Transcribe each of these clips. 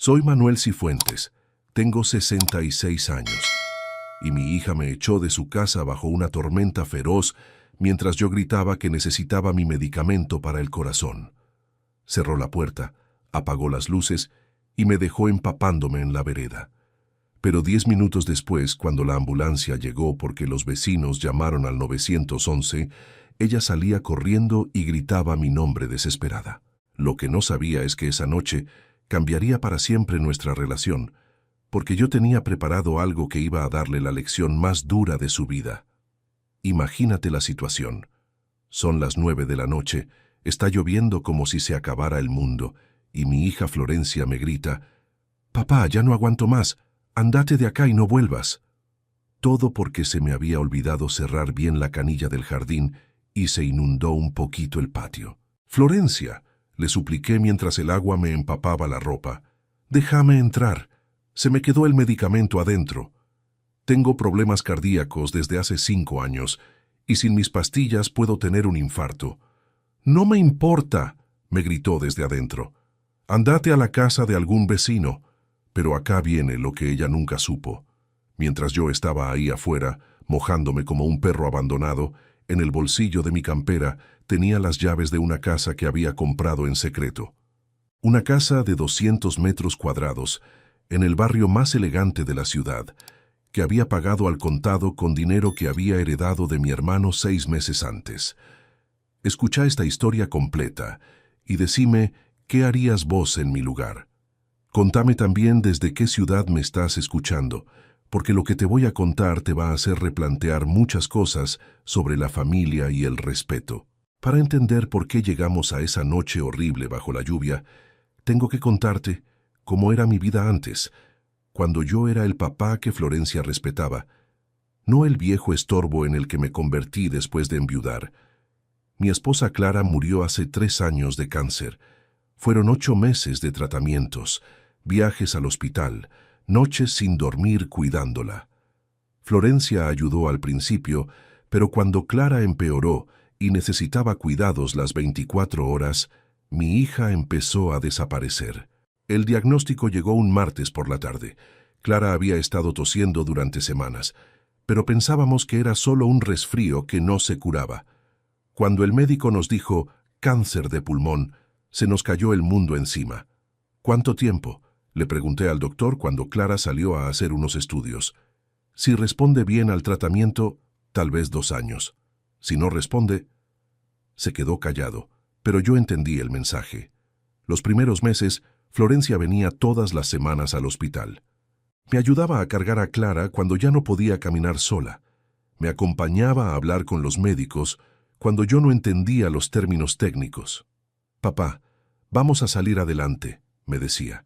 Soy Manuel Cifuentes, tengo 66 años, y mi hija me echó de su casa bajo una tormenta feroz mientras yo gritaba que necesitaba mi medicamento para el corazón. Cerró la puerta, apagó las luces y me dejó empapándome en la vereda. Pero 10 minutos después, cuando la ambulancia llegó porque los vecinos llamaron al 911, ella salía corriendo y gritaba mi nombre desesperada. Lo que no sabía es que esa noche cambiaría para siempre nuestra relación, porque yo tenía preparado algo que iba a darle la lección más dura de su vida. Imagínate la situación. Son las 9 de la noche, está lloviendo como si se acabara el mundo, y mi hija Florencia me grita: «Papá, ya no aguanto más, andate de acá y no vuelvas». Todo porque se me había olvidado cerrar bien la canilla del jardín y se inundó un poquito el patio. «Florencia», le supliqué mientras el agua me empapaba la ropa, «déjame entrar. Se me quedó el medicamento adentro. Tengo problemas cardíacos desde hace 5 años y sin mis pastillas puedo tener un infarto». «No me importa», me gritó desde adentro. «Andate a la casa de algún vecino». Pero acá viene lo que ella nunca supo. Mientras yo estaba ahí afuera, mojándome como un perro abandonado, en el bolsillo de mi campera tenía las llaves de una casa que había comprado en secreto. Una casa de 200 metros cuadrados, en el barrio más elegante de la ciudad, que había pagado al contado con dinero que había heredado de mi hermano 6 meses antes. Escucha esta historia completa y decime qué harías vos en mi lugar. Contame también desde qué ciudad me estás escuchando, porque lo que te voy a contar te va a hacer replantear muchas cosas sobre la familia y el respeto. Para entender por qué llegamos a esa noche horrible bajo la lluvia, tengo que contarte cómo era mi vida antes, cuando yo era el papá que Florencia respetaba, no el viejo estorbo en el que me convertí después de enviudar. Mi esposa Clara murió hace 3 años de cáncer. Fueron 8 meses de tratamientos, viajes al hospital, noches sin dormir cuidándola. Florencia ayudó al principio, pero cuando Clara empeoró y necesitaba cuidados las 24 horas, mi hija empezó a desaparecer. El diagnóstico llegó un martes por la tarde. Clara había estado tosiendo durante semanas, pero pensábamos que era solo un resfrío que no se curaba. Cuando el médico nos dijo cáncer de pulmón, se nos cayó el mundo encima. «¿Cuánto tiempo?», le pregunté al doctor cuando Clara salió a hacer unos estudios. «Si responde bien al tratamiento, tal vez 2 años. Si no responde...». Se quedó callado, pero yo entendí el mensaje. Los primeros meses, Florencia venía todas las semanas al hospital. Me ayudaba a cargar a Clara cuando ya no podía caminar sola. Me acompañaba a hablar con los médicos cuando yo no entendía los términos técnicos. «Papá, vamos a salir adelante», me decía.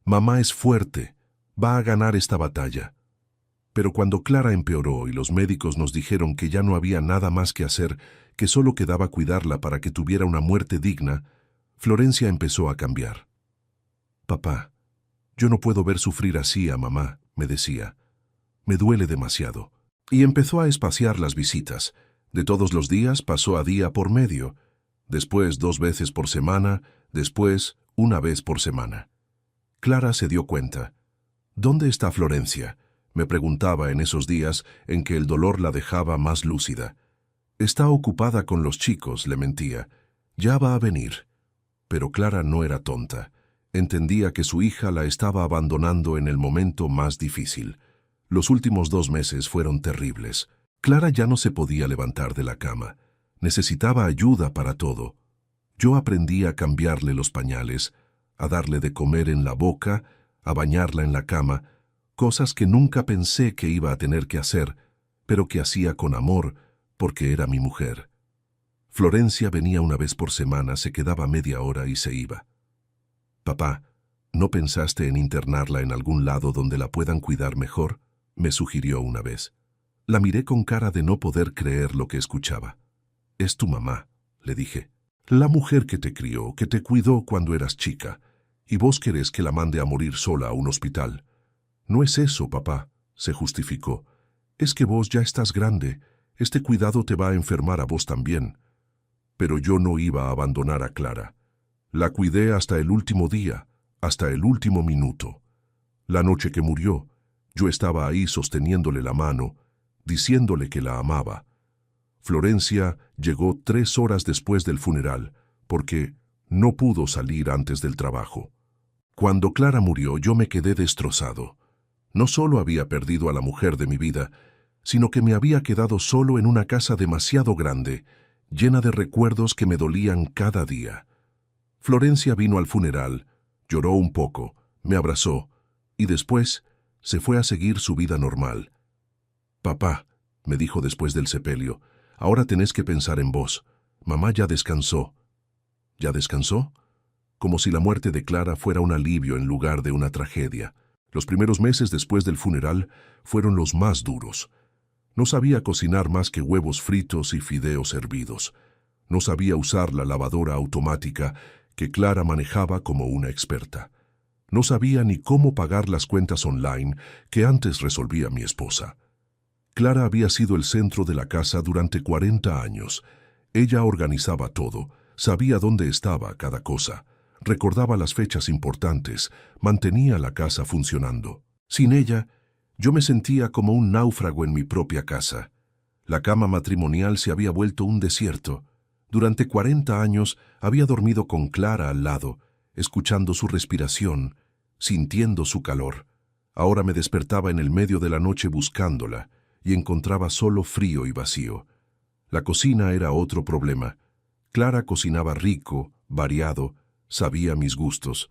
«Mamá es fuerte, va a ganar esta batalla». Pero cuando Clara empeoró y los médicos nos dijeron que ya no había nada más que hacer, que solo quedaba cuidarla para que tuviera una muerte digna, Florencia empezó a cambiar. «Papá, yo no puedo ver sufrir así a mamá», me decía. «Me duele demasiado». Y empezó a espaciar las visitas. De todos los días pasó a día por medio. Después 2 veces por semana, después 1 vez por semana. Clara se dio cuenta. «¿Dónde está Florencia?», me preguntaba en esos días en que el dolor la dejaba más lúcida. «Está ocupada con los chicos», le mentía. «Ya va a venir». Pero Clara no era tonta. Entendía que su hija la estaba abandonando en el momento más difícil. Los últimos 2 meses fueron terribles. Clara ya no se podía levantar de la cama. Necesitaba ayuda para todo. Yo aprendí a cambiarle los pañales, a darle de comer en la boca, a bañarla en la cama, cosas que nunca pensé que iba a tener que hacer, pero que hacía con amor, porque era mi mujer. Florencia venía 1 vez por semana, se quedaba media hora y se iba. «Papá, ¿no pensaste en internarla en algún lado donde la puedan cuidar mejor?», me sugirió una vez. La miré con cara de no poder creer lo que escuchaba. «Es tu mamá», le dije. «La mujer que te crió, que te cuidó cuando eras chica, y vos querés que la mande a morir sola a un hospital». «No es eso, papá», se justificó. «Es que vos ya estás grande, este cuidado te va a enfermar a vos también». Pero yo no iba a abandonar a Clara. La cuidé hasta el último día, hasta el último minuto. La noche que murió, yo estaba ahí sosteniéndole la mano, diciéndole que la amaba. Florencia llegó 3 horas después del funeral, porque no pudo salir antes del trabajo. Cuando Clara murió, yo me quedé destrozado. No solo había perdido a la mujer de mi vida, sino que me había quedado solo en una casa demasiado grande, llena de recuerdos que me dolían cada día. Florencia vino al funeral, lloró un poco, me abrazó, y después se fue a seguir su vida normal. «Papá», me dijo después del sepelio, «ahora tenés que pensar en vos. Mamá ya descansó». ¿Ya descansó? Como si la muerte de Clara fuera un alivio en lugar de una tragedia. Los primeros meses después del funeral fueron los más duros. No sabía cocinar más que huevos fritos y fideos hervidos. No sabía usar la lavadora automática que Clara manejaba como una experta. No sabía ni cómo pagar las cuentas online que antes resolvía mi esposa. Clara había sido el centro de la casa durante 40 años. Ella organizaba todo, sabía dónde estaba cada cosa, recordaba las fechas importantes, mantenía la casa funcionando. Sin ella, yo me sentía como un náufrago en mi propia casa. La cama matrimonial se había vuelto un desierto. Durante 40 años había dormido con Clara al lado, escuchando su respiración, sintiendo su calor. Ahora me despertaba en el medio de la noche buscándola y encontraba solo frío y vacío. La cocina era otro problema. Clara cocinaba rico, variado, sabía mis gustos.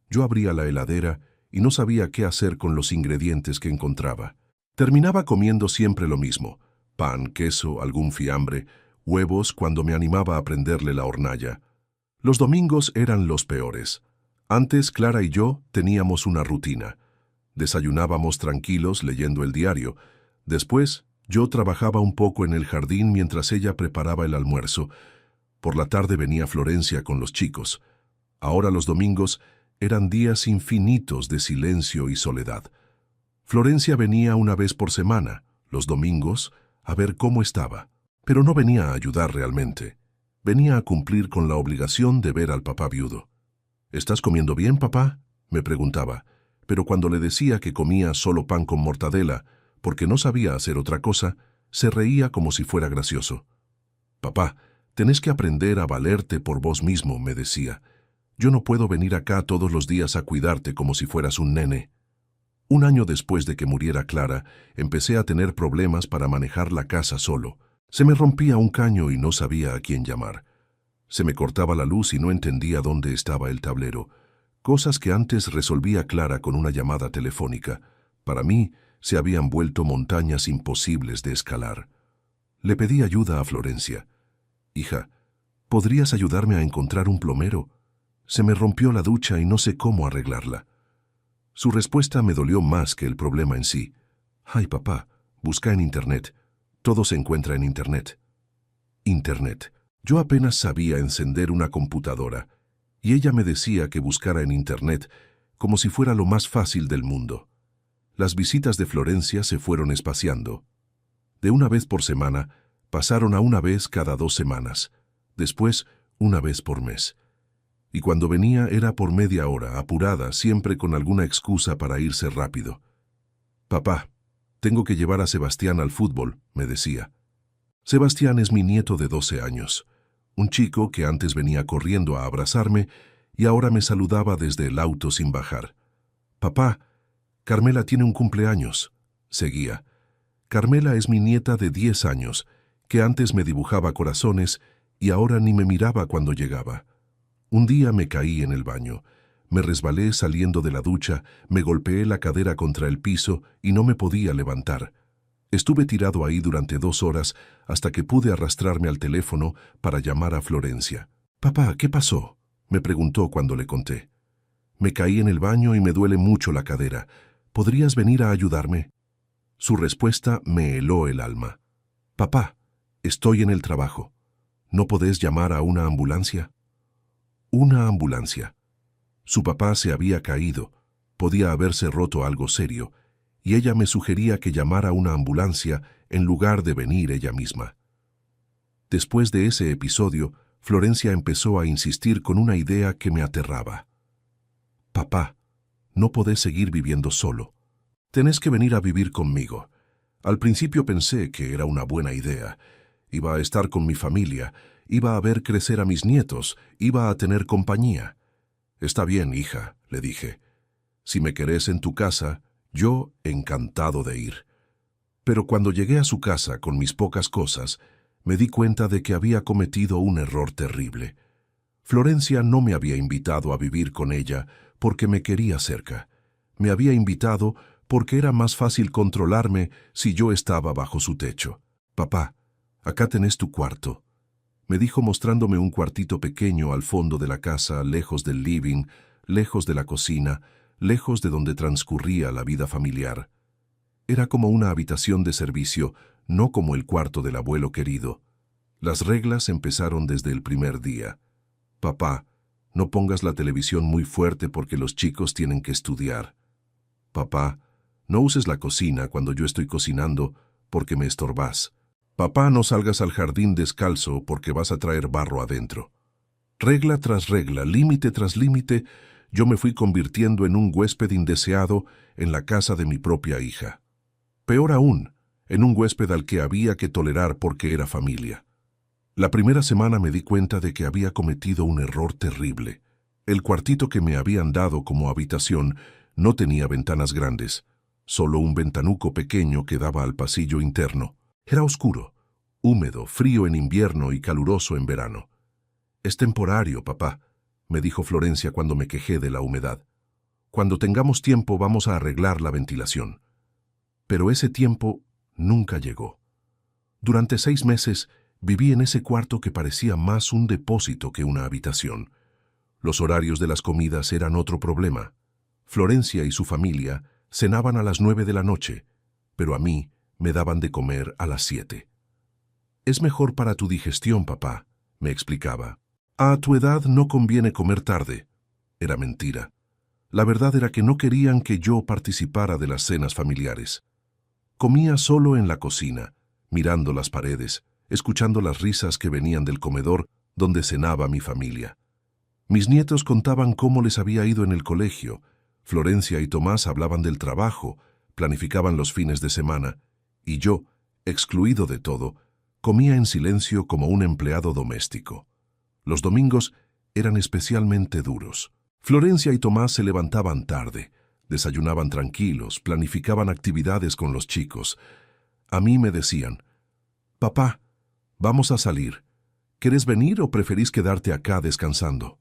Yo abría la heladera y no sabía qué hacer con los ingredientes que encontraba. Terminaba comiendo siempre lo mismo: pan, queso, algún fiambre, huevos cuando me animaba a prenderle la hornalla. Los domingos eran los peores. Antes, Clara y yo teníamos una rutina. Desayunábamos tranquilos leyendo el diario. Después, yo trabajaba un poco en el jardín mientras ella preparaba el almuerzo. Por la tarde venía Florencia con los chicos. Ahora los domingos eran días infinitos de silencio y soledad. Florencia venía una vez por semana, los domingos, a ver cómo estaba. Pero no venía a ayudar realmente. Venía a cumplir con la obligación de ver al papá viudo. «¿Estás comiendo bien, papá?», me preguntaba, pero cuando le decía que comía solo pan con mortadela, porque no sabía hacer otra cosa, se reía como si fuera gracioso. «Papá, tenés que aprender a valerte por vos mismo», me decía. «Yo no puedo venir acá todos los días a cuidarte como si fueras un nene». Un año después de que muriera Clara, empecé a tener problemas para manejar la casa solo. Se me rompía un caño y no sabía a quién llamar. Se me cortaba la luz y no entendía dónde estaba el tablero. Cosas que antes resolvía Clara con una llamada telefónica, para mí se habían vuelto montañas imposibles de escalar. Le pedí ayuda a Florencia. «Hija, ¿podrías ayudarme a encontrar un plomero? Se me rompió la ducha y no sé cómo arreglarla». Su respuesta me dolió más que el problema en sí. «Ay, papá, busca en Internet. Todo se encuentra en Internet». Internet. Yo apenas sabía encender una computadora, y ella me decía que buscara en Internet como si fuera lo más fácil del mundo. Las visitas de Florencia se fueron espaciando. De una vez por semana, pasaron a una vez cada 2 semanas, después una vez por mes. Y cuando venía era por media hora, apurada, siempre con alguna excusa para irse rápido. «Papá, tengo que llevar a Sebastián al fútbol», me decía. Sebastián es mi nieto de 12 años, un chico que antes venía corriendo a abrazarme y ahora me saludaba desde el auto sin bajar. «Papá, Carmela tiene un cumpleaños», seguía. «Carmela es mi nieta de 10 años, que antes me dibujaba corazones y ahora ni me miraba cuando llegaba. Un día me caí en el baño, me resbalé saliendo de la ducha, me golpeé la cadera contra el piso y no me podía levantar. Estuve tirado ahí durante 2 horas hasta que pude arrastrarme al teléfono para llamar a Florencia. «Papá, ¿qué pasó?», me preguntó cuando le conté. «Me caí en el baño y me duele mucho la cadera. ¿Podrías venir a ayudarme?». Su respuesta me heló el alma. «Papá, estoy en el trabajo. ¿No podés llamar a una ambulancia?». Una ambulancia. Su papá se había caído, podía haberse roto algo serio, y ella me sugería que llamara a una ambulancia en lugar de venir ella misma. Después de ese episodio, Florencia empezó a insistir con una idea que me aterraba. Papá, no podés seguir viviendo solo. Tenés que venir a vivir conmigo. Al principio pensé que era una buena idea. Iba a estar con mi familia, iba a ver crecer a mis nietos, iba a tener compañía. Está bien, hija, le dije. Si me querés en tu casa, yo encantado de ir. Pero cuando llegué a su casa con mis pocas cosas, me di cuenta de que había cometido un error terrible. Florencia no me había invitado a vivir con ella porque me quería cerca. Me había invitado porque era más fácil controlarme si yo estaba bajo su techo. Papá, acá tenés tu cuarto, me dijo mostrándome un cuartito pequeño al fondo de la casa, lejos del living, lejos de la cocina, lejos de donde transcurría la vida familiar. Era como una habitación de servicio, no como el cuarto del abuelo querido. Las reglas empezaron desde el primer día. Papá, no pongas la televisión muy fuerte porque los chicos tienen que estudiar. Papá, no uses la cocina cuando yo estoy cocinando porque me estorbás. Papá, no salgas al jardín descalzo porque vas a traer barro adentro. Regla tras regla, límite tras límite, yo me fui convirtiendo en un huésped indeseado en la casa de mi propia hija. Peor aún, en un huésped al que había que tolerar porque era familia. La primera semana me di cuenta de que había cometido un error terrible. El cuartito que me habían dado como habitación no tenía ventanas grandes, solo un ventanuco pequeño que daba al pasillo interno. Era oscuro, húmedo, frío en invierno y caluroso en verano. Es temporario, papá, me dijo Florencia cuando me quejé de la humedad. Cuando tengamos tiempo vamos a arreglar la ventilación. Pero ese tiempo nunca llegó. Durante 6 meses viví en ese cuarto que parecía más un depósito que una habitación. Los horarios de las comidas eran otro problema. Florencia y su familia cenaban a las 9 de la noche, pero a mí me daban de comer a las 7. Es mejor para tu digestión, papá, me explicaba. A tu edad no conviene comer tarde. Era mentira. La verdad era que no querían que yo participara de las cenas familiares. Comía solo en la cocina, mirando las paredes, escuchando las risas que venían del comedor donde cenaba mi familia. Mis nietos contaban cómo les había ido en el colegio. Florencia y Tomás hablaban del trabajo, planificaban los fines de semana, y yo, excluido de todo, comía en silencio como un empleado doméstico. Los domingos eran especialmente duros. Florencia y Tomás se levantaban tarde, desayunaban tranquilos, planificaban actividades con los chicos. A mí me decían, «Papá, vamos a salir. ¿Querés venir o preferís quedarte acá descansando?»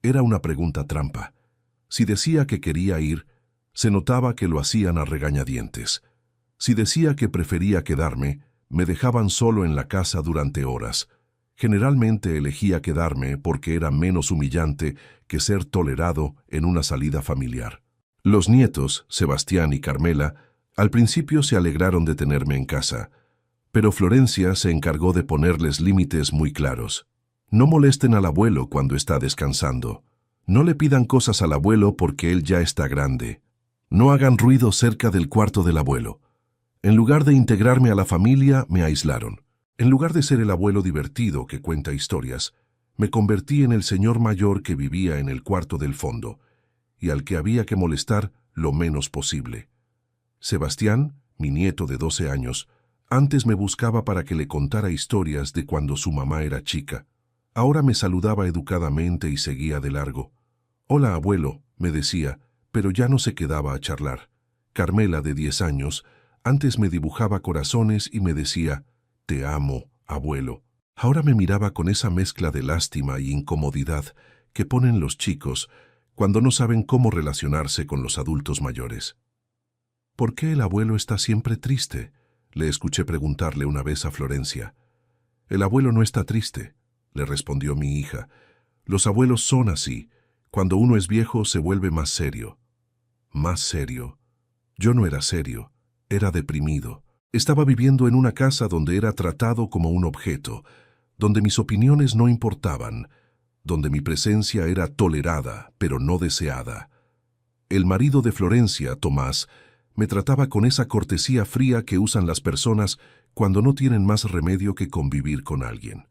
Era una pregunta trampa. Si decía que quería ir, se notaba que lo hacían a regañadientes. Si decía que prefería quedarme, me dejaban solo en la casa durante horas. Generalmente elegía quedarme porque era menos humillante que ser tolerado en una salida familiar. Los nietos, Sebastián y Carmela, al principio se alegraron de tenerme en casa, pero Florencia se encargó de ponerles límites muy claros. No molesten al abuelo cuando está descansando. No le pidan cosas al abuelo porque él ya está grande. No hagan ruido cerca del cuarto del abuelo. En lugar de integrarme a la familia, me aislaron. En lugar de ser el abuelo divertido que cuenta historias, me convertí en el señor mayor que vivía en el cuarto del fondo y al que había que molestar lo menos posible. Sebastián, mi nieto de 12 años, antes me buscaba para que le contara historias de cuando su mamá era chica. Ahora me saludaba educadamente y seguía de largo. «Hola, abuelo», me decía, pero ya no se quedaba a charlar. Carmela, de 10 años, antes me dibujaba corazones y me decía, «Te amo, abuelo». Ahora me miraba con esa mezcla de lástima y incomodidad que ponen los chicos cuando no saben cómo relacionarse con los adultos mayores. «¿Por qué el abuelo está siempre triste?», le escuché preguntarle una vez a Florencia. «El abuelo no está triste», le respondió mi hija. «Los abuelos son así. Cuando uno es viejo se vuelve más serio». Más serio. Yo no era serio, era deprimido. Estaba viviendo en una casa donde era tratado como un objeto, donde mis opiniones no importaban, donde mi presencia era tolerada, pero no deseada. El marido de Florencia, Tomás, me trataba con esa cortesía fría que usan las personas cuando no tienen más remedio que convivir con alguien.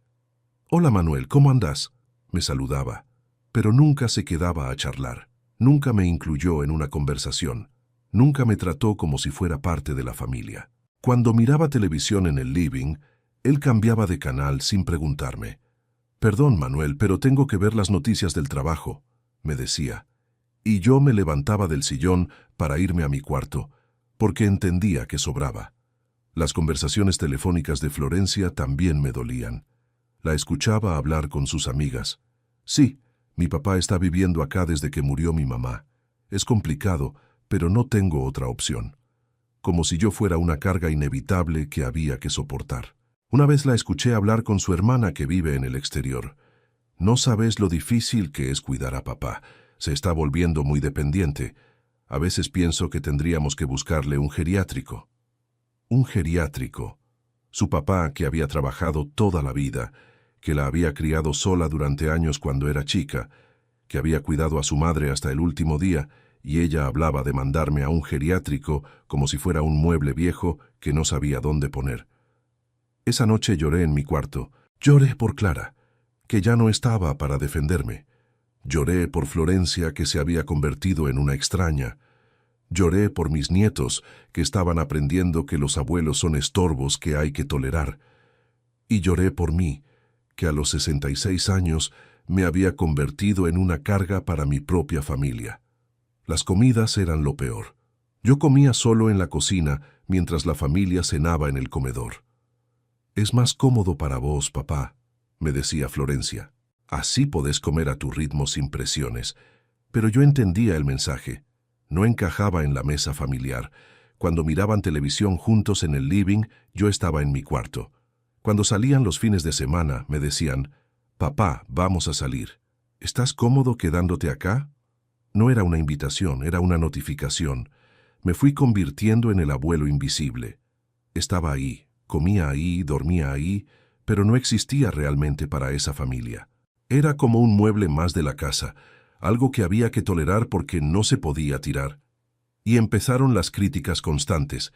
«Hola, Manuel, ¿cómo andás?», me saludaba, pero nunca se quedaba a charlar. Nunca me incluyó en una conversación. Nunca me trató como si fuera parte de la familia. Cuando miraba televisión en el living, él cambiaba de canal sin preguntarme. «Perdón, Manuel, pero tengo que ver las noticias del trabajo», me decía. Y yo me levantaba del sillón para irme a mi cuarto, porque entendía que sobraba. Las conversaciones telefónicas de Florencia también me dolían. La escuchaba hablar con sus amigas. «Sí, mi papá está viviendo acá desde que murió mi mamá. Es complicado, pero no tengo otra opción». Como si yo fuera una carga inevitable que había que soportar. Una vez la escuché hablar con su hermana que vive en el exterior. «No sabes lo difícil que es cuidar a papá. Se está volviendo muy dependiente. A veces pienso que tendríamos que buscarle un geriátrico». Un geriátrico. Su papá, que había trabajado toda la vida, que la había criado sola durante años cuando era chica, que había cuidado a su madre hasta el último día, y ella hablaba de mandarme a un geriátrico como si fuera un mueble viejo que no sabía dónde poner. Esa noche lloré en mi cuarto. Lloré por Clara, que ya no estaba para defenderme. Lloré por Florencia, que se había convertido en una extraña. Lloré por mis nietos, que estaban aprendiendo que los abuelos son estorbos que hay que tolerar. Y lloré por mí, que a los 66 años me había convertido en una carga para mi propia familia. Las comidas eran lo peor. Yo comía solo en la cocina mientras la familia cenaba en el comedor. «Es más cómodo para vos, papá», me decía Florencia. «Así podés comer a tu ritmo sin presiones». Pero yo entendía el mensaje. No encajaba en la mesa familiar. Cuando miraban televisión juntos en el living, yo estaba en mi cuarto. Cuando salían los fines de semana, me decían: «Papá, vamos a salir. ¿Estás cómodo quedándote acá?». No era una invitación, era una notificación. Me fui convirtiendo en el abuelo invisible. Estaba ahí, comía ahí, dormía ahí, pero no existía realmente para esa familia. Era como un mueble más de la casa, algo que había que tolerar porque no se podía tirar. Y empezaron las críticas constantes.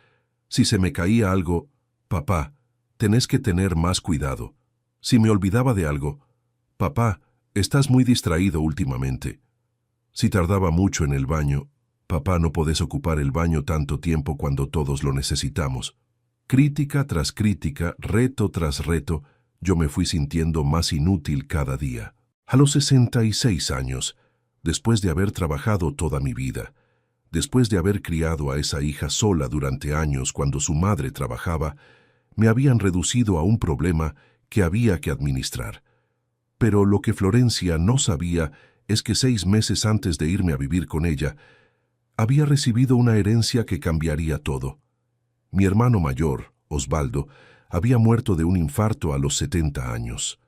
Si se me caía algo: «Papá, tenés que tener más cuidado». Si me olvidaba de algo: «Papá, estás muy distraído últimamente». Si tardaba mucho en el baño: «Papá, no podés ocupar el baño tanto tiempo cuando todos lo necesitamos». Crítica tras crítica, reto tras reto, yo me fui sintiendo más inútil cada día. A los 66 años, después de haber trabajado toda mi vida, después de haber criado a esa hija sola durante años cuando su madre trabajaba, me habían reducido a un problema que había que administrar. Pero lo que Florencia no sabía es que 6 meses antes de irme a vivir con ella, había recibido una herencia que cambiaría todo. Mi hermano mayor, Osvaldo, había muerto de un infarto a los 70 años.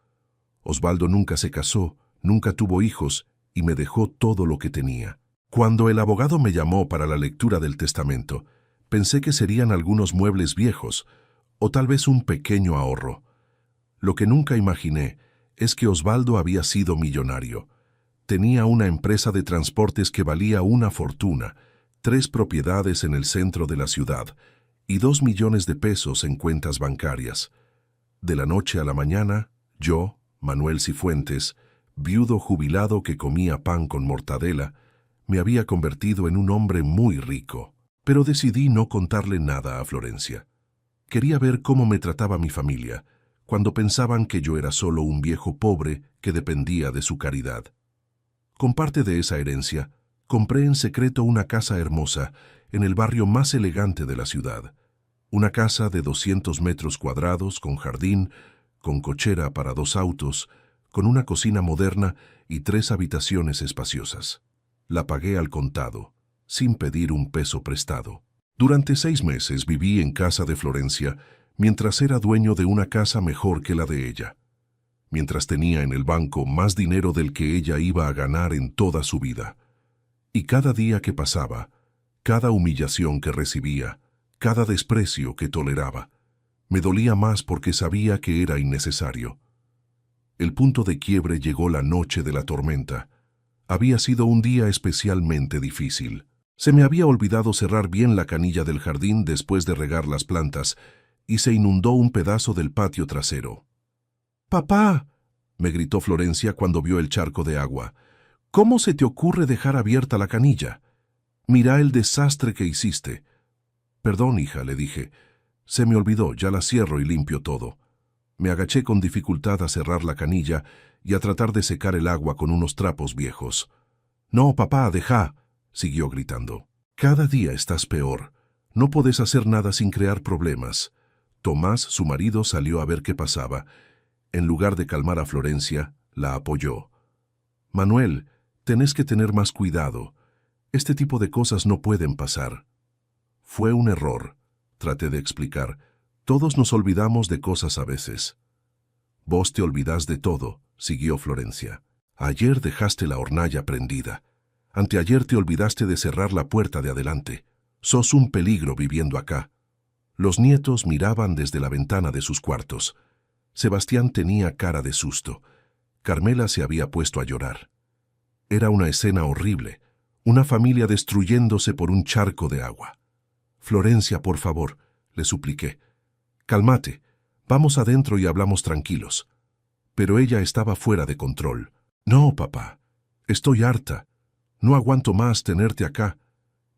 Osvaldo nunca se casó, nunca tuvo hijos y me dejó todo lo que tenía. Cuando el abogado me llamó para la lectura del testamento, pensé que serían algunos muebles viejos o tal vez un pequeño ahorro. Lo que nunca imaginé es que Osvaldo había sido millonario. Tenía una empresa de transportes que valía una fortuna, 3 propiedades en el centro de la ciudad y 2 millones de pesos en cuentas bancarias. De la noche a la mañana, yo, Manuel Cifuentes, viudo jubilado que comía pan con mortadela, me había convertido en un hombre muy rico. Pero decidí no contarle nada a Florencia. Quería ver cómo me trataba mi familia, cuando pensaban que yo era solo un viejo pobre que dependía de su caridad. Con parte de esa herencia, compré en secreto una casa hermosa en el barrio más elegante de la ciudad. Una casa de 200 metros cuadrados, con jardín, con cochera para 2 autos, con una cocina moderna y 3 habitaciones espaciosas. La pagué al contado, sin pedir un peso prestado. Durante 6 meses viví en casa de Florencia, mientras era dueño de una casa mejor que la de ella. Mientras tenía en el banco más dinero del que ella iba a ganar en toda su vida. Y cada día que pasaba, cada humillación que recibía, cada desprecio que toleraba, me dolía más porque sabía que era innecesario. El punto de quiebre llegó la noche de la tormenta. Había sido un día especialmente difícil. Se me había olvidado cerrar bien la canilla del jardín después de regar las plantas y se inundó un pedazo del patio trasero. «¡Papá!», me gritó Florencia cuando vio el charco de agua. ¿Cómo se te ocurre dejar abierta la canilla? Mira el desastre que hiciste. Perdón, hija, le dije. Se me olvidó, ya la cierro y limpio todo. Me agaché con dificultad a cerrar la canilla y a tratar de secar el agua con unos trapos viejos. No, papá, deja, siguió gritando. Cada día estás peor. No podés hacer nada sin crear problemas. Tomás, su marido, salió a ver qué pasaba. En lugar de calmar a Florencia, la apoyó. Manuel, tenés que tener más cuidado. Este tipo de cosas no pueden pasar. Fue un error, traté de explicar. Todos nos olvidamos de cosas a veces. Vos te olvidás de todo, siguió Florencia. Ayer dejaste la hornalla prendida. Anteayer te olvidaste de cerrar la puerta de adelante. Sos un peligro viviendo acá. Los nietos miraban desde la ventana de sus cuartos. Sebastián tenía cara de susto. Carmela se había puesto a llorar. Era una escena horrible, una familia destruyéndose por un charco de agua. Florencia, por favor, le supliqué. Cálmate, vamos adentro y hablamos tranquilos. Pero ella estaba fuera de control. No, papá, estoy harta. No aguanto más tenerte acá.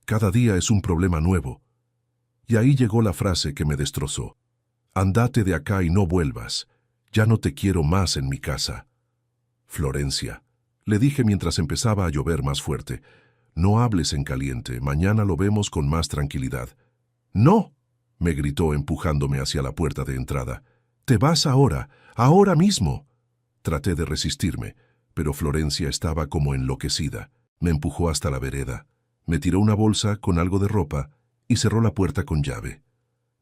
Cada día es un problema nuevo. Y ahí llegó la frase que me destrozó. Andate de acá y no vuelvas. Ya no te quiero más en mi casa. Florencia, le dije mientras empezaba a llover más fuerte, no hables en caliente, mañana lo vemos con más tranquilidad. ¡No!, me gritó empujándome hacia la puerta de entrada. ¡Te vas ahora, ahora mismo! Traté de resistirme, pero Florencia estaba como enloquecida. Me empujó hasta la vereda, me tiró una bolsa con algo de ropa y cerró la puerta con llave.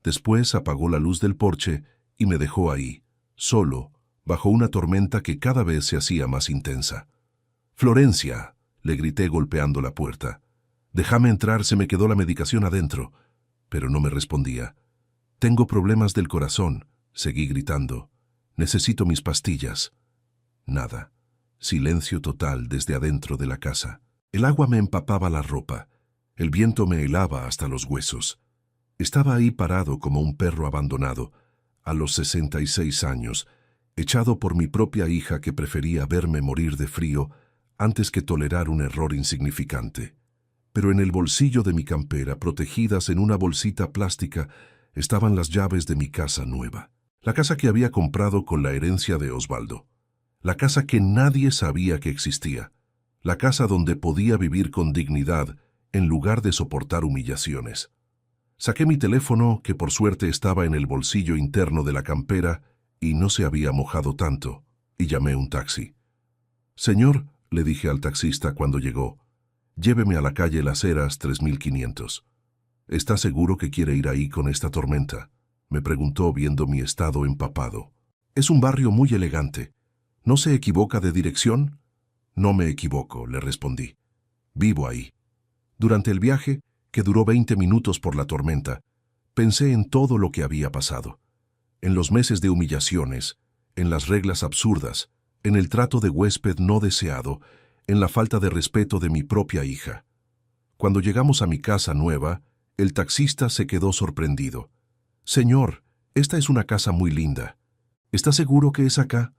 Después apagó la luz del porche y me dejó ahí, solo, bajo una tormenta que cada vez se hacía más intensa. «Florencia», le grité golpeando la puerta. «Déjame entrar, se me quedó la medicación adentro». Pero no me respondía. «Tengo problemas del corazón», seguí gritando. «Necesito mis pastillas». Nada. Silencio total desde adentro de la casa. El agua me empapaba la ropa. El viento me helaba hasta los huesos. Estaba ahí parado como un perro abandonado, a los 66 años, echado por mi propia hija que prefería verme morir de frío antes que tolerar un error insignificante. Pero en el bolsillo de mi campera, protegidas en una bolsita plástica, estaban las llaves de mi casa nueva. La casa que había comprado con la herencia de Osvaldo. La casa que nadie sabía que existía. La casa donde podía vivir con dignidad en lugar de soportar humillaciones. Saqué mi teléfono, que por suerte estaba en el bolsillo interno de la campera y no se había mojado tanto, y llamé un taxi. «Señor», le dije al taxista cuando llegó, «lléveme a la calle Las Heras 3500. ¿Está seguro que quiere ir ahí con esta tormenta?», me preguntó viendo mi estado empapado. «Es un barrio muy elegante. ¿No se equivoca de dirección?». «No me equivoco», le respondí. «Vivo ahí». Durante el viaje, que duró 20 minutos por la tormenta, pensé en todo lo que había pasado. En los meses de humillaciones, en las reglas absurdas, en el trato de huésped no deseado, en la falta de respeto de mi propia hija. Cuando llegamos a mi casa nueva, el taxista se quedó sorprendido. «Señor, esta es una casa muy linda. ¿Está seguro que es acá?».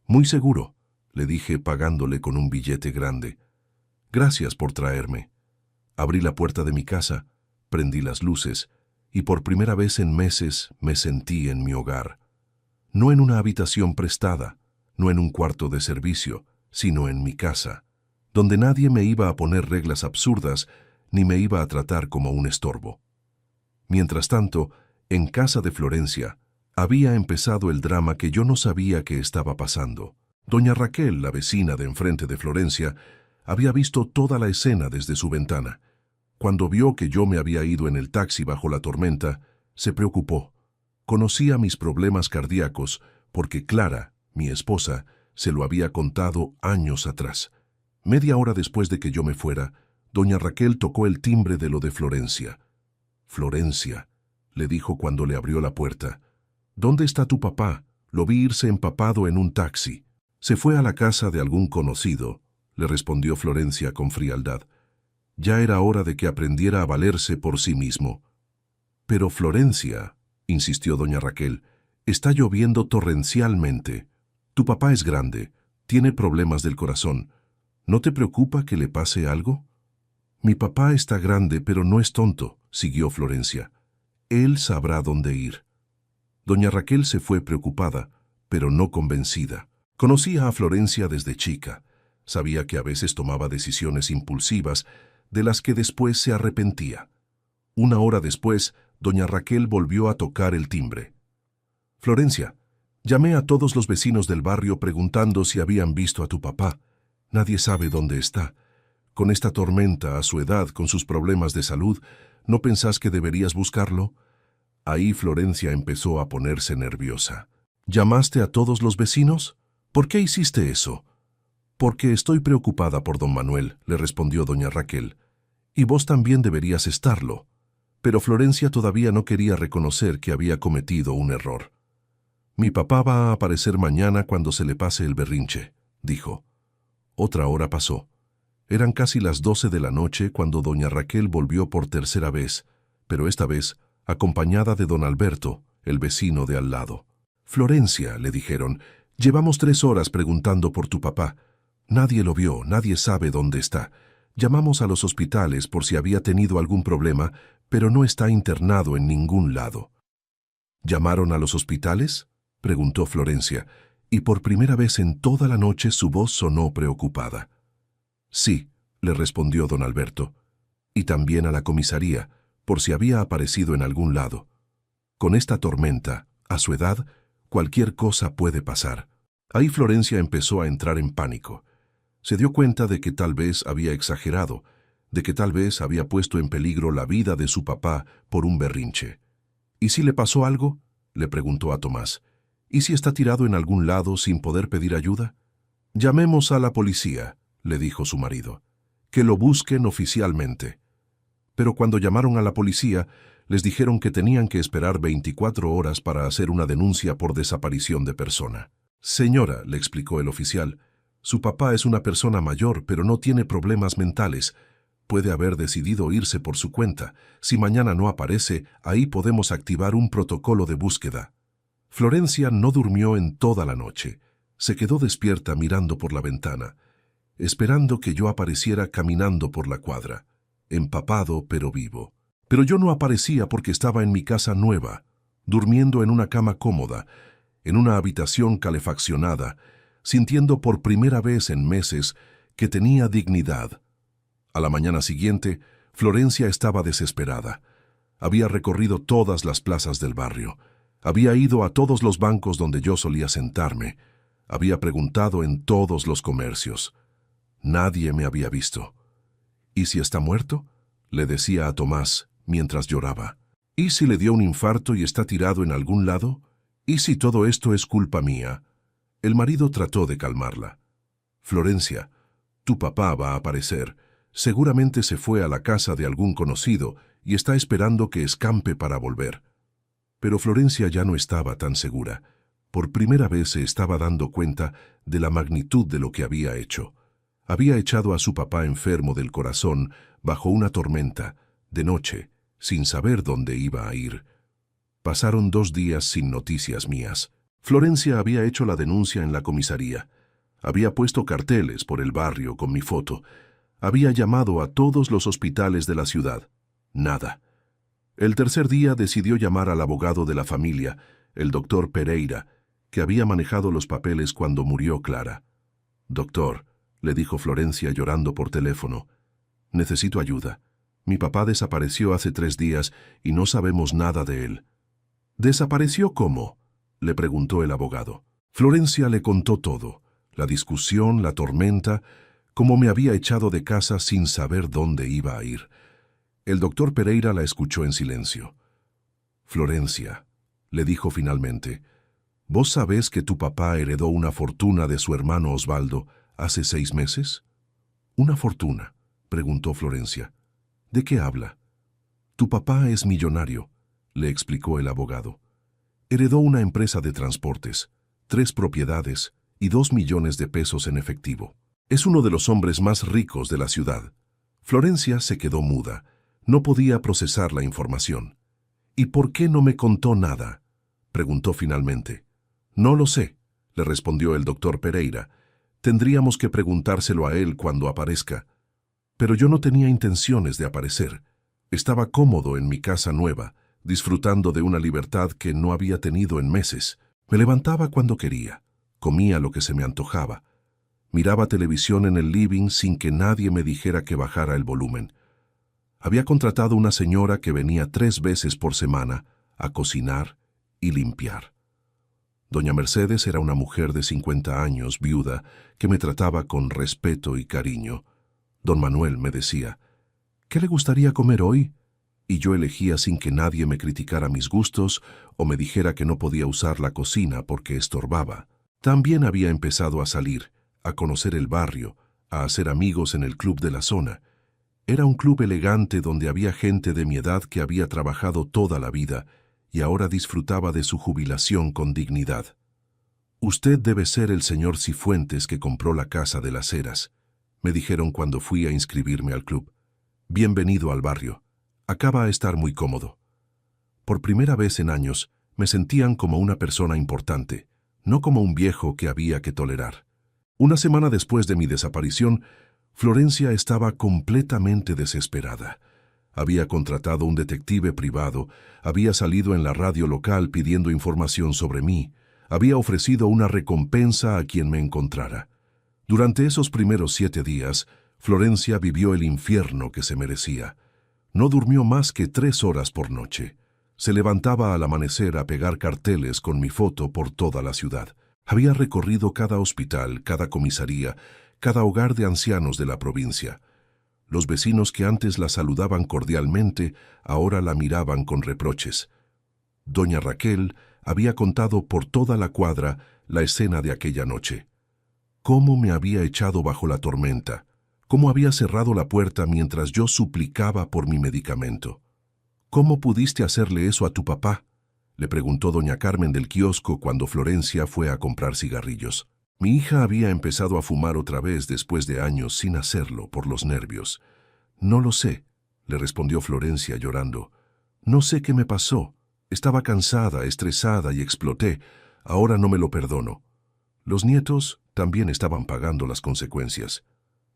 «Muy seguro», le dije pagándole con un billete grande. «Gracias por traerme». Abrí la puerta de mi casa, prendí las luces, y por primera vez en meses me sentí en mi hogar. No en una habitación prestada, no en un cuarto de servicio, sino en mi casa, donde nadie me iba a poner reglas absurdas ni me iba a tratar como un estorbo. Mientras tanto, en casa de Florencia, había empezado el drama que yo no sabía que estaba pasando. Doña Raquel, la vecina de enfrente de Florencia, había visto toda la escena desde su ventana. Cuando vio que yo me había ido en el taxi bajo la tormenta, se preocupó. Conocía mis problemas cardíacos porque Clara, mi esposa, se lo había contado años atrás. Media hora después de que yo me fuera, doña Raquel tocó el timbre de lo de Florencia. «Florencia», le dijo cuando le abrió la puerta, «¿dónde está tu papá? Lo vi irse empapado en un taxi». «Se fue a la casa de algún conocido», le respondió Florencia con frialdad. Ya era hora de que aprendiera a valerse por sí mismo. «Pero Florencia», insistió doña Raquel, «está lloviendo torrencialmente. Tu papá es grande, tiene problemas del corazón. ¿No te preocupa que le pase algo? Mi papá está grande, pero no es tonto, siguió Florencia. Él sabrá dónde ir. Doña Raquel se fue preocupada, pero no convencida. Conocía a Florencia desde chica. Sabía que a veces tomaba decisiones impulsivas, de las que después se arrepentía. Una hora después, doña Raquel volvió a tocar el timbre. Florencia, llamé a todos los vecinos del barrio preguntando si habían visto a tu papá. Nadie sabe dónde está. Con esta tormenta, a su edad, con sus problemas de salud, ¿no pensás que deberías buscarlo? Ahí Florencia empezó a ponerse nerviosa. ¿Llamaste a todos los vecinos? ¿Por qué hiciste eso? Porque estoy preocupada por don Manuel, le respondió doña Raquel. Y vos también deberías estarlo. Pero Florencia todavía no quería reconocer que había cometido un error. Mi papá va a aparecer mañana cuando se le pase el berrinche, dijo. Otra hora pasó. Eran casi las 12 de la noche cuando doña Raquel volvió por tercera vez, pero esta vez acompañada de don Alberto, el vecino de al lado. Florencia, le dijeron, llevamos 3 horas preguntando por tu papá. Nadie lo vio, nadie sabe dónde está. Llamamos a los hospitales por si había tenido algún problema, pero no está internado en ningún lado. ¿Llamaron a los hospitales?, preguntó Florencia, y por primera vez en toda la noche su voz sonó preocupada. Sí, le respondió don Alberto, y también a la comisaría, por si había aparecido en algún lado. Con esta tormenta, a su edad, cualquier cosa puede pasar. Ahí Florencia empezó a entrar en pánico. Se dio cuenta de que tal vez había exagerado, de que tal vez había puesto en peligro la vida de su papá por un berrinche. ¿Y si le pasó algo?, le preguntó a Tomás. ¿Y si está tirado en algún lado sin poder pedir ayuda? Llamemos a la policía, le dijo su marido. Que lo busquen oficialmente. Pero cuando llamaron a la policía, les dijeron que tenían que esperar 24 horas para hacer una denuncia por desaparición de persona. Señora, le explicó el oficial, su papá es una persona mayor, pero no tiene problemas mentales. Puede haber decidido irse por su cuenta. Si mañana no aparece, ahí podemos activar un protocolo de búsqueda. Florencia no durmió en toda la noche. Se quedó despierta mirando por la ventana, esperando que yo apareciera caminando por la cuadra, empapado pero vivo. Pero yo no aparecía porque estaba en mi casa nueva, durmiendo en una cama cómoda, en una habitación calefaccionada, sintiendo por primera vez en meses que tenía dignidad. A la mañana siguiente, Florencia estaba desesperada. Había recorrido todas las plazas del barrio. Había ido a todos los bancos donde yo solía sentarme. Había preguntado en todos los comercios. Nadie me había visto. ¿Y si está muerto?, le decía a Tomás mientras lloraba. ¿Y si le dio un infarto y está tirado en algún lado? ¿Y si todo esto es culpa mía? El marido trató de calmarla. Florencia, tu papá va a aparecer. Seguramente se fue a la casa de algún conocido y está esperando que escampe para volver. Pero Florencia ya no estaba tan segura. Por primera vez se estaba dando cuenta de la magnitud de lo que había hecho. Había echado a su papá enfermo del corazón bajo una tormenta, de noche, sin saber dónde iba a ir. Pasaron 2 días sin noticias mías. Florencia había hecho la denuncia en la comisaría. Había puesto carteles por el barrio con mi foto. Había llamado a todos los hospitales de la ciudad. Nada. El tercer día decidió llamar al abogado de la familia, el doctor Pereira, que había manejado los papeles cuando murió Clara. Doctor, le dijo Florencia llorando por teléfono, necesito ayuda. Mi papá desapareció hace 3 días y no sabemos nada de él. ¿Desapareció cómo?, le preguntó el abogado. Florencia le contó todo, la discusión, la tormenta, cómo me había echado de casa sin saber dónde iba a ir. El doctor Pereira la escuchó en silencio. Florencia, le dijo finalmente, ¿vos sabés que tu papá heredó una fortuna de su hermano Osvaldo hace 6 meses? ¿Una fortuna?, preguntó Florencia. ¿De qué habla? Tu papá es millonario, le explicó el abogado. Heredó una empresa de transportes, 3 propiedades y 2 millones de pesos en efectivo. Es uno de los hombres más ricos de la ciudad. Florencia se quedó muda. No podía procesar la información. ¿Y por qué no me contó nada?, preguntó finalmente. No lo sé, le respondió el doctor Pereira, Tendríamos que preguntárselo a él cuando aparezca. Pero yo no tenía intenciones de aparecer. Estaba cómodo en mi casa nueva, disfrutando de una libertad que no había tenido en meses. Me levantaba cuando quería, comía lo que se me antojaba. Miraba televisión en el living sin que nadie me dijera que bajara el volumen. Había contratado una señora que venía 3 veces por semana a cocinar y limpiar. Doña Mercedes era una mujer de 50 años, viuda, que me trataba con respeto y cariño. Don Manuel me decía, ¿qué le gustaría comer hoy? Y yo elegía sin que nadie me criticara mis gustos o me dijera que no podía usar la cocina porque estorbaba. También había empezado a salir, a conocer el barrio, a hacer amigos en el club de la zona. Era un club elegante donde había gente de mi edad que había trabajado toda la vida y ahora disfrutaba de su jubilación con dignidad. «Usted debe ser el señor Cifuentes que compró la casa de las Heras», me dijeron cuando fui a inscribirme al club. «Bienvenido al barrio. Acá va a estar muy cómodo». Por primera vez en años me sentían como una persona importante, no como un viejo que había que tolerar. Una semana después de mi desaparición, Florencia estaba completamente desesperada. Había contratado un detective privado, había salido en la radio local pidiendo información sobre mí, había ofrecido una recompensa a quien me encontrara. Durante esos primeros 7 días, Florencia vivió el infierno que se merecía. No durmió más que 3 horas por noche. Se levantaba al amanecer a pegar carteles con mi foto por toda la ciudad. Había recorrido cada hospital, cada comisaría, cada hogar de ancianos de la provincia. Los vecinos que antes la saludaban cordialmente, ahora la miraban con reproches. Doña Raquel había contado por toda la cuadra la escena de aquella noche. Cómo me había echado bajo la tormenta, cómo había cerrado la puerta mientras yo suplicaba por mi medicamento. «¿Cómo pudiste hacerle eso a tu papá?», le preguntó doña Carmen del kiosco cuando Florencia fue a comprar cigarrillos. Mi hija había empezado a fumar otra vez después de años sin hacerlo por los nervios. «No lo sé», le respondió Florencia llorando. «No sé qué me pasó. Estaba cansada, estresada y exploté. Ahora no me lo perdono». Los nietos también estaban pagando las consecuencias.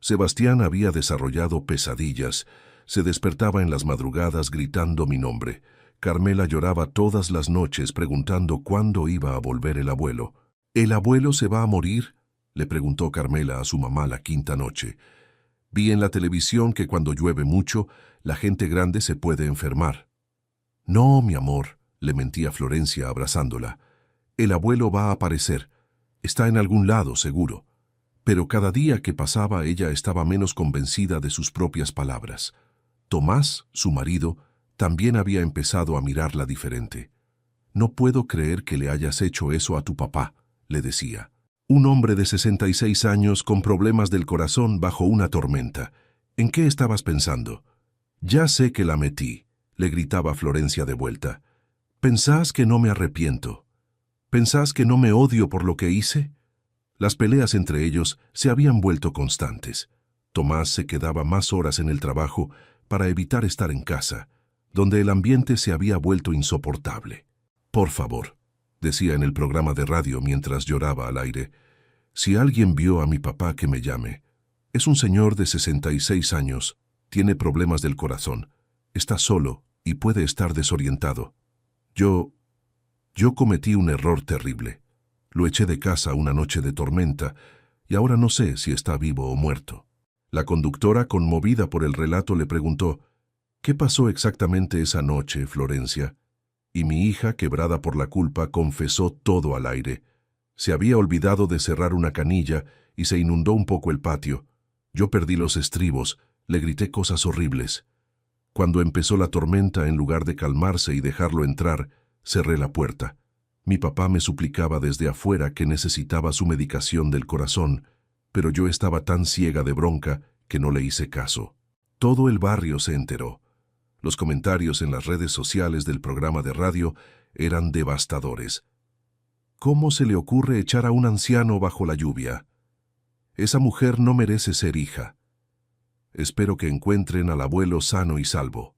Sebastián había desarrollado pesadillas. Se despertaba en las madrugadas gritando mi nombre. Carmela lloraba todas las noches preguntando cuándo iba a volver el abuelo. «¿El abuelo se va a morir?», le preguntó Carmela a su mamá la 5ª noche. «Vi en la televisión que cuando llueve mucho, la gente grande se puede enfermar». «No, mi amor», le mentía Florencia abrazándola. «El abuelo va a aparecer. Está en algún lado, seguro». Pero cada día que pasaba ella estaba menos convencida de sus propias palabras. Tomás, su marido, también había empezado a mirarla diferente. «No puedo creer que le hayas hecho eso a tu papá», le decía. «Un hombre de 66 años con problemas del corazón bajo una tormenta. ¿En qué estabas pensando?» «Ya sé que la metí», le gritaba Florencia de vuelta. «¿Pensás que no me arrepiento? ¿Pensás que no me odio por lo que hice?» Las peleas entre ellos se habían vuelto constantes. Tomás se quedaba más horas en el trabajo para evitar estar en casa, donde el ambiente se había vuelto insoportable. «Por favor», decía en el programa de radio mientras lloraba al aire, «si alguien vio a mi papá, que me llame. Es un señor de 66 años, tiene problemas del corazón, está solo y puede estar desorientado. Yo cometí un error terrible. Lo eché de casa una noche de tormenta y ahora no sé si está vivo o muerto». La conductora, conmovida por el relato, le preguntó, «¿Qué pasó exactamente esa noche, Florencia?». Y mi hija, quebrada por la culpa, confesó todo al aire. Se había olvidado de cerrar una canilla y se inundó un poco el patio. Yo perdí los estribos, le grité cosas horribles. Cuando empezó la tormenta, en lugar de calmarse y dejarlo entrar, cerré la puerta. Mi papá me suplicaba desde afuera que necesitaba su medicación del corazón, pero yo estaba tan ciega de bronca que no le hice caso. Todo el barrio se enteró. Los comentarios en las redes sociales del programa de radio eran devastadores. «¿Cómo se le ocurre echar a un anciano bajo la lluvia? Esa mujer no merece ser hija. Espero que encuentren al abuelo sano y salvo».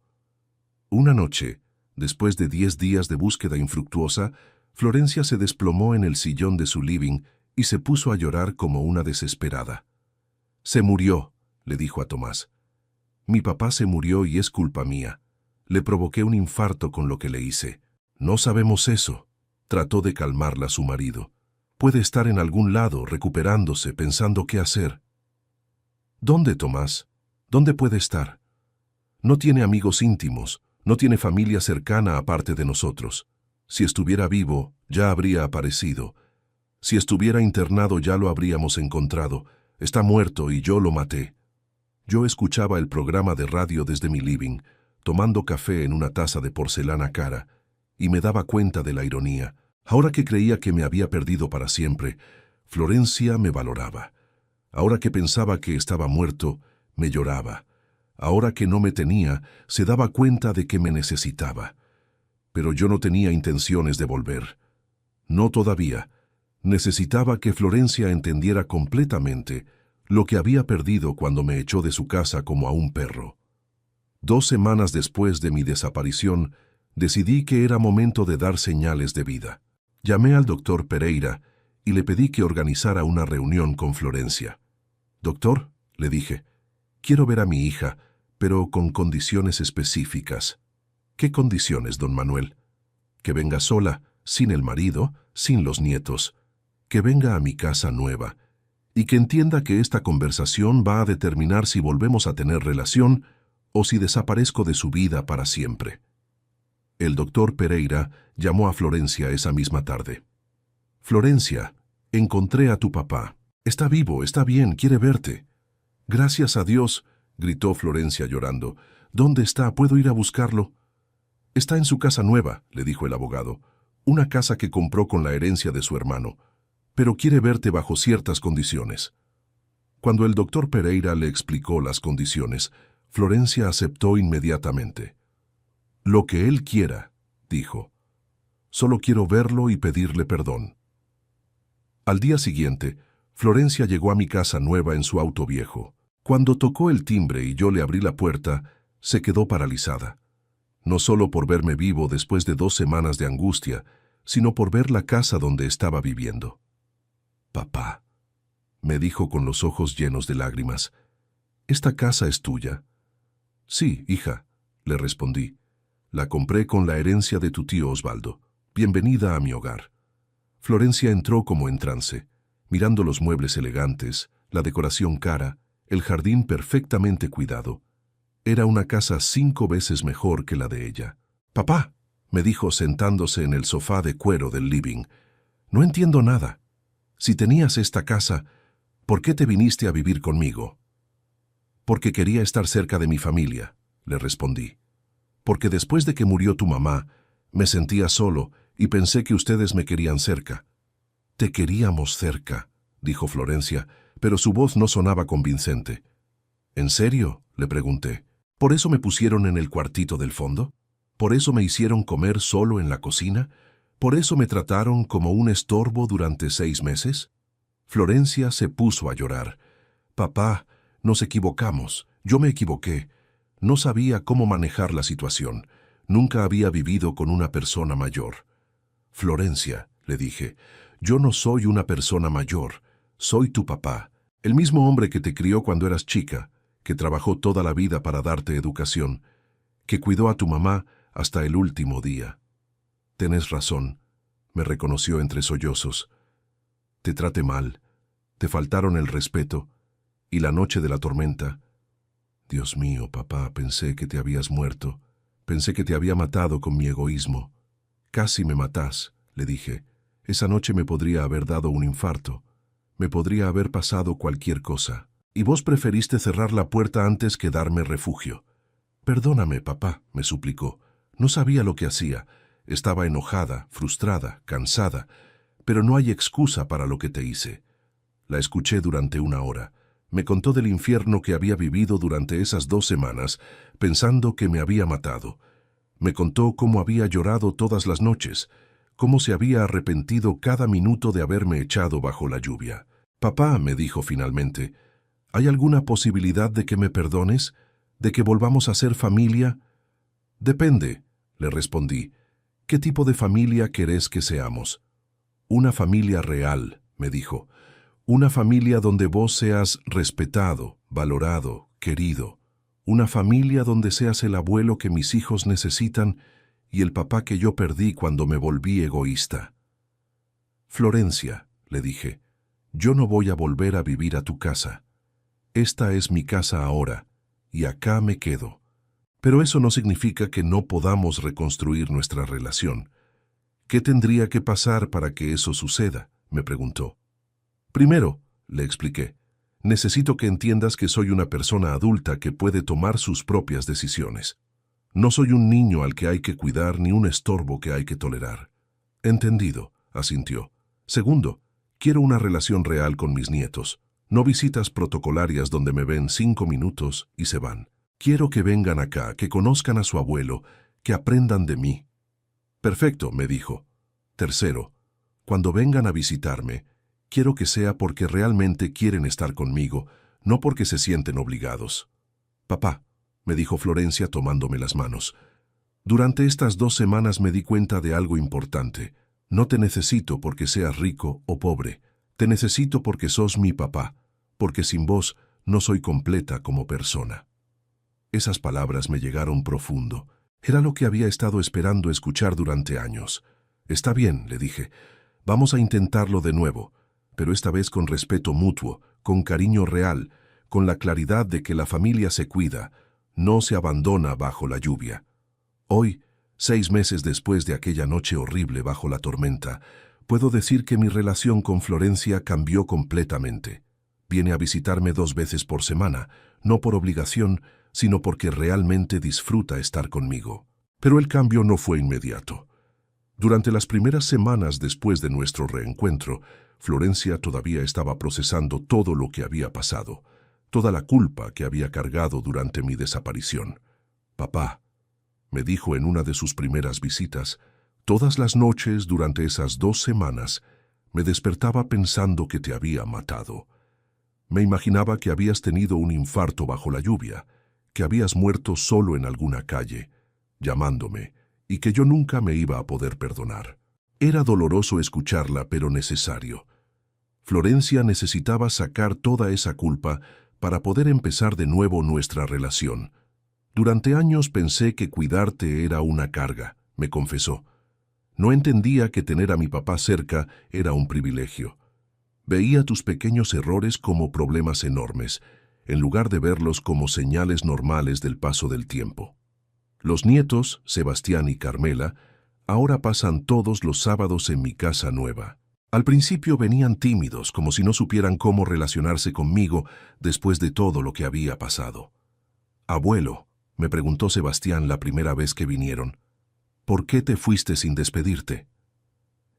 Una noche, después de 10 días de búsqueda infructuosa, Florencia se desplomó en el sillón de su living y se puso a llorar como una desesperada. «Se murió», le dijo a Tomás. «Mi papá se murió y es culpa mía. Le provoqué un infarto con lo que le hice». «No sabemos eso», trató de calmarla su marido. «Puede estar en algún lado, recuperándose, pensando qué hacer». «¿Dónde, Tomás? ¿Dónde puede estar? No tiene amigos íntimos, no tiene familia cercana aparte de nosotros. Si estuviera vivo, ya habría aparecido. Si estuviera internado, ya lo habríamos encontrado. Está muerto y yo lo maté». Yo escuchaba el programa de radio desde mi living, tomando café en una taza de porcelana cara, y me daba cuenta de la ironía. Ahora que creía que me había perdido para siempre, Florencia me valoraba. Ahora que pensaba que estaba muerto, me lloraba. Ahora que no me tenía, se daba cuenta de que me necesitaba. Pero yo no tenía intenciones de volver. No todavía. Necesitaba que Florencia entendiera completamente lo que había perdido cuando me echó de su casa como a un perro. 2 semanas después de mi desaparición, decidí que era momento de dar señales de vida. Llamé al doctor Pereira y le pedí que organizara una reunión con Florencia. «Doctor», le dije, «quiero ver a mi hija, pero con condiciones específicas». «¿Qué condiciones, don Manuel?» «Que venga sola, sin el marido, sin los nietos. Que venga a mi casa nueva. Y que entienda que esta conversación va a determinar si volvemos a tener relación o si desaparezco de su vida para siempre». El doctor Pereira llamó a Florencia esa misma tarde. «Florencia, encontré a tu papá. Está vivo, está bien, quiere verte». «Gracias a Dios», gritó Florencia llorando. «¿Dónde está? ¿Puedo ir a buscarlo?» «Está en su casa nueva», le dijo el abogado. «Una casa que compró con la herencia de su hermano. Pero quiere verte bajo ciertas condiciones». Cuando el doctor Pereira le explicó las condiciones, Florencia aceptó inmediatamente. «Lo que él quiera», dijo. «Solo quiero verlo y pedirle perdón». Al día siguiente, Florencia llegó a mi casa nueva en su auto viejo. Cuando tocó el timbre y yo le abrí la puerta, se quedó paralizada. No solo por verme vivo después de 2 semanas de angustia, sino por ver la casa donde estaba viviendo. «Papá», me dijo con los ojos llenos de lágrimas, «¿esta casa es tuya?» «Sí, hija», le respondí. «La compré con la herencia de tu tío Osvaldo. Bienvenida a mi hogar». Florencia entró como en trance, mirando los muebles elegantes, la decoración cara, el jardín perfectamente cuidado. Era una casa 5 veces mejor que la de ella. «Papá», me dijo sentándose en el sofá de cuero del living, «no entiendo nada. Si tenías esta casa, ¿por qué te viniste a vivir conmigo?» «Porque quería estar cerca de mi familia», le respondí. «Porque después de que murió tu mamá, me sentía solo y pensé que ustedes me querían cerca». «Te queríamos cerca», dijo Florencia, pero su voz no sonaba convincente. «¿En serio?», le pregunté. «¿Por eso me pusieron en el cuartito del fondo? ¿Por eso me hicieron comer solo en la cocina? ¿Por eso me trataron como un estorbo durante 6 meses?» Florencia se puso a llorar. «Papá, nos equivocamos. Yo me equivoqué. No sabía cómo manejar la situación. Nunca había vivido con una persona mayor». «Florencia», le dije, «yo no soy una persona mayor. Soy tu papá, el mismo hombre que te crió cuando eras chica, que trabajó toda la vida para darte educación, que cuidó a tu mamá hasta el último día». «Tenés razón», me reconoció entre sollozos. «Te traté mal, te faltaron el respeto, y la noche de la tormenta. Dios mío, papá, pensé que te habías muerto, pensé que te había matado con mi egoísmo. Casi me matás», le dije. «Esa noche me podría haber dado un infarto, me podría haber pasado cualquier cosa, y vos preferiste cerrar la puerta antes que darme refugio». «Perdóname, papá», me suplicó. «No sabía lo que hacía. Estaba enojada, frustrada, cansada, pero no hay excusa para lo que te hice». La escuché durante 1 hora. Me contó del infierno que había vivido durante esas 2 semanas, pensando que me había matado. Me contó cómo había llorado todas las noches, cómo se había arrepentido cada minuto de haberme echado bajo la lluvia. «Papá», me dijo finalmente, «¿hay alguna posibilidad de que me perdones? ¿De que volvamos a ser familia?» «Depende», le respondí. «¿Qué tipo de familia querés que seamos?» «Una familia real», me dijo. Una familia donde vos seas respetado, valorado, querido. Una familia donde seas el abuelo que mis hijos necesitan y el papá que yo perdí cuando me volví egoísta. Florencia, le dije, yo no voy a volver a vivir a tu casa. Esta es mi casa ahora, y acá me quedo. Pero eso no significa que no podamos reconstruir nuestra relación. ¿Qué tendría que pasar para que eso suceda?, me preguntó. Primero, le expliqué, necesito que entiendas que soy una persona adulta que puede tomar sus propias decisiones. No soy un niño al que hay que cuidar ni un estorbo que hay que tolerar. Entendido, asintió. Segundo, quiero una relación real con mis nietos, no visitas protocolarias donde me ven 5 minutos y se van. Quiero que vengan acá, que conozcan a su abuelo, que aprendan de mí. Perfecto, me dijo. Tercero, cuando vengan a visitarme, quiero que sea porque realmente quieren estar conmigo, no porque se sienten obligados. Papá, me dijo Florencia tomándome las manos, durante estas 2 semanas me di cuenta de algo importante. No te necesito porque seas rico o pobre. Te necesito porque sos mi papá, porque sin vos no soy completa como persona. Esas palabras me llegaron profundo. Era lo que había estado esperando escuchar durante años. Está bien, le dije. Vamos a intentarlo de nuevo, pero esta vez con respeto mutuo, con cariño real, con la claridad de que la familia se cuida, no se abandona bajo la lluvia. Hoy, 6 meses después de aquella noche horrible bajo la tormenta, puedo decir que mi relación con Florencia cambió completamente. Viene a visitarme 2 veces por semana, no por obligación, sino porque realmente disfruta estar conmigo. Pero el cambio no fue inmediato. Durante las primeras semanas después de nuestro reencuentro, Florencia todavía estaba procesando todo lo que había pasado, toda la culpa que había cargado durante mi desaparición. Papá, me dijo en una de sus primeras visitas, todas las noches durante esas 2 semanas me despertaba pensando que te había matado. Me imaginaba que habías tenido un infarto bajo la lluvia, que habías muerto solo en alguna calle, llamándome, y que yo nunca me iba a poder perdonar. Era doloroso escucharla, pero necesario. Florencia necesitaba sacar toda esa culpa para poder empezar de nuevo nuestra relación. Durante años pensé que cuidarte era una carga, me confesó. No entendía que tener a mi papá cerca era un privilegio. Veía tus pequeños errores como problemas enormes, en lugar de verlos como señales normales del paso del tiempo. Los nietos, Sebastián y Carmela, ahora pasan todos los sábados en mi casa nueva. Al principio venían tímidos, como si no supieran cómo relacionarse conmigo después de todo lo que había pasado. Abuelo, me preguntó Sebastián la primera vez que vinieron, ¿por qué te fuiste sin despedirte?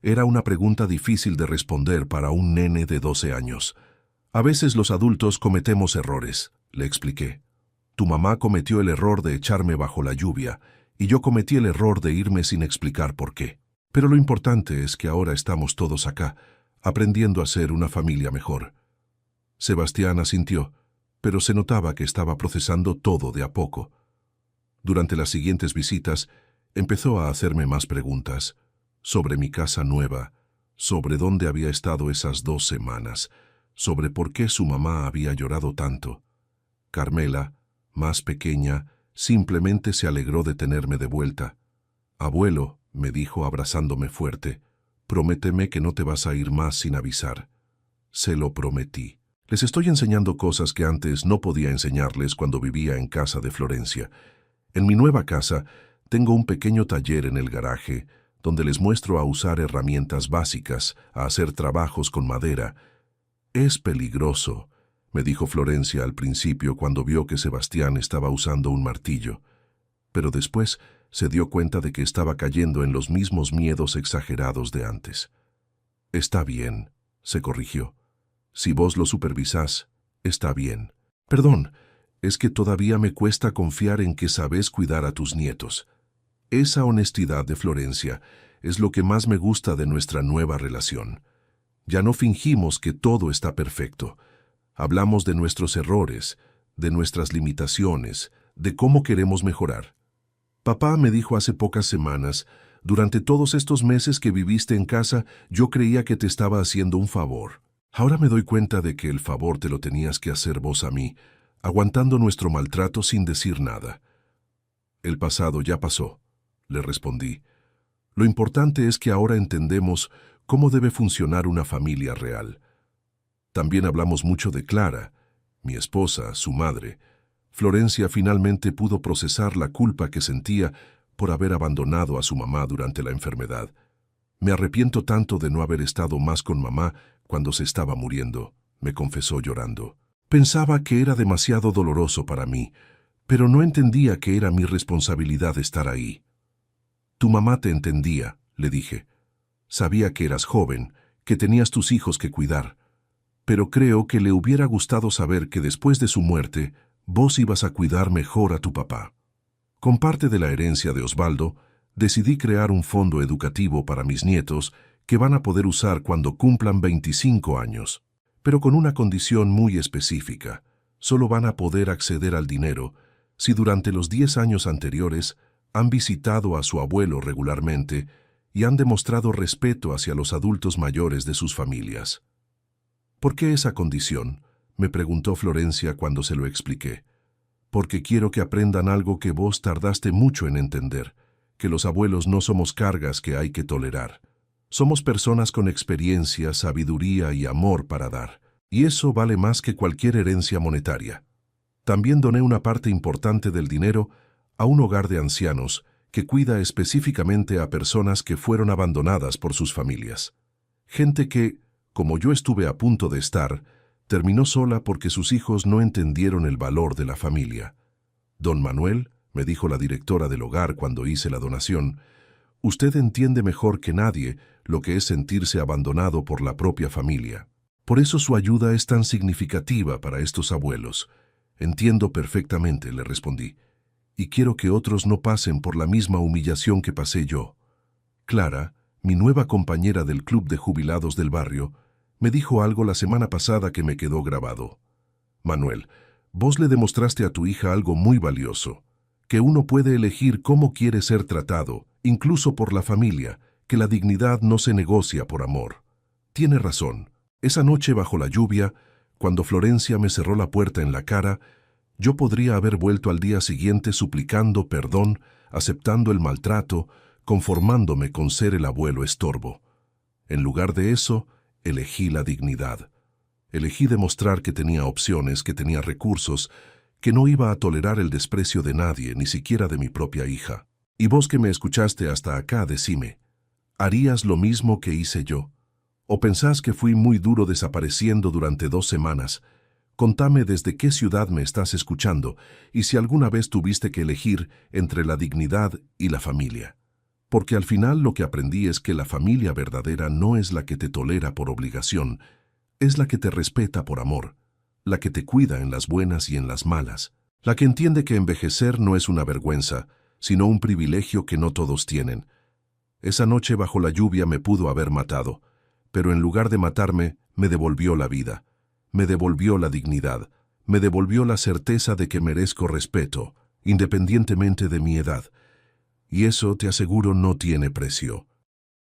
Era una pregunta difícil de responder para un nene de 12 años. A veces los adultos cometemos errores, le expliqué. Tu mamá cometió el error de echarme bajo la lluvia, y yo cometí el error de irme sin explicar por qué. Pero lo importante es que ahora estamos todos acá, aprendiendo a ser una familia mejor. Sebastián asintió, pero se notaba que estaba procesando todo de a poco. Durante las siguientes visitas, empezó a hacerme más preguntas sobre mi casa nueva, sobre dónde había estado esas 2 semanas, sobre por qué su mamá había llorado tanto. Carmela, más pequeña, simplemente se alegró de tenerme de vuelta. Abuelo, me dijo abrazándome fuerte, prométeme que no te vas a ir más sin avisar. Se lo prometí. Les estoy enseñando cosas que antes no podía enseñarles cuando vivía en casa de Florencia. En mi nueva casa tengo un pequeño taller en el garaje donde les muestro a usar herramientas básicas, a hacer trabajos con madera. Es peligroso, me dijo Florencia al principio cuando vio que Sebastián estaba usando un martillo, pero después se dio cuenta de que estaba cayendo en los mismos miedos exagerados de antes. Está bien, se corrigió. Si vos lo supervisás, está bien. Perdón, es que todavía me cuesta confiar en que sabés cuidar a tus nietos. Esa honestidad de Florencia es lo que más me gusta de nuestra nueva relación. Ya no fingimos que todo está perfecto. Hablamos de nuestros errores, de nuestras limitaciones, de cómo queremos mejorar. Papá me dijo hace pocas semanas, Durante todos estos meses que viviste en casa, yo creía que te estaba haciendo un favor. Ahora me doy cuenta de que el favor te lo tenías que hacer vos a mí, aguantando nuestro maltrato sin decir nada. El pasado ya pasó, le respondí. Lo importante es que ahora entendemos cómo debe funcionar una familia real. También hablamos mucho de Clara, mi esposa, su madre. Florencia finalmente pudo procesar la culpa que sentía por haber abandonado a su mamá durante la enfermedad. Me arrepiento tanto de no haber estado más con mamá cuando se estaba muriendo, me confesó llorando. Pensaba que era demasiado doloroso para mí, pero no entendía que era mi responsabilidad estar ahí. Tu mamá te entendía, le dije. Sabía que eras joven, que tenías tus hijos que cuidar, pero creo que le hubiera gustado saber que después de su muerte, vos ibas a cuidar mejor a tu papá. Con parte de la herencia de Osvaldo, decidí crear un fondo educativo para mis nietos que van a poder usar cuando cumplan 25 años, pero con una condición muy específica. Solo van a poder acceder al dinero si durante los 10 años anteriores han visitado a su abuelo regularmente y han demostrado respeto hacia los adultos mayores de sus familias. ¿Por qué esa condición?, me preguntó Florencia cuando se lo expliqué. Porque quiero que aprendan algo que vos tardaste mucho en entender, que los abuelos no somos cargas que hay que tolerar. Somos personas con experiencia, sabiduría y amor para dar, y eso vale más que cualquier herencia monetaria. También doné una parte importante del dinero a un hogar de ancianos que cuida específicamente a personas que fueron abandonadas por sus familias. Gente que, como yo estuve a punto de estar, terminó sola porque sus hijos no entendieron el valor de la familia. Don Manuel, me dijo la directora del hogar cuando hice la donación, usted entiende mejor que nadie lo que es sentirse abandonado por la propia familia. Por eso su ayuda es tan significativa para estos abuelos. Entiendo perfectamente, le respondí, y quiero que otros no pasen por la misma humillación que pasé yo. Clara, mi nueva compañera del club de jubilados del barrio, me dijo algo la semana pasada que me quedó grabado. Manuel, vos le demostraste a tu hija algo muy valioso, que uno puede elegir cómo quiere ser tratado, incluso por la familia, que la dignidad no se negocia por amor. Tiene razón. Esa noche bajo la lluvia, cuando Florencia me cerró la puerta en la cara, yo podría haber vuelto al día siguiente suplicando perdón, aceptando el maltrato, conformándome con ser el abuelo estorbo. En lugar de eso, elegí la dignidad. Elegí demostrar que tenía opciones, que tenía recursos, que no iba a tolerar el desprecio de nadie, ni siquiera de mi propia hija. Y vos que me escuchaste hasta acá, decime, ¿harías lo mismo que hice yo? ¿O pensás que fui muy duro desapareciendo durante 2 semanas? Contame desde qué ciudad me estás escuchando y si alguna vez tuviste que elegir entre la dignidad y la familia. Porque al final lo que aprendí es que la familia verdadera no es la que te tolera por obligación, es la que te respeta por amor, la que te cuida en las buenas y en las malas, la que entiende que envejecer no es una vergüenza, sino un privilegio que no todos tienen. Esa noche bajo la lluvia me pudo haber matado, pero en lugar de matarme, me devolvió la vida, me devolvió la dignidad, me devolvió la certeza de que merezco respeto, independientemente de mi edad. Y eso, te aseguro, no tiene precio.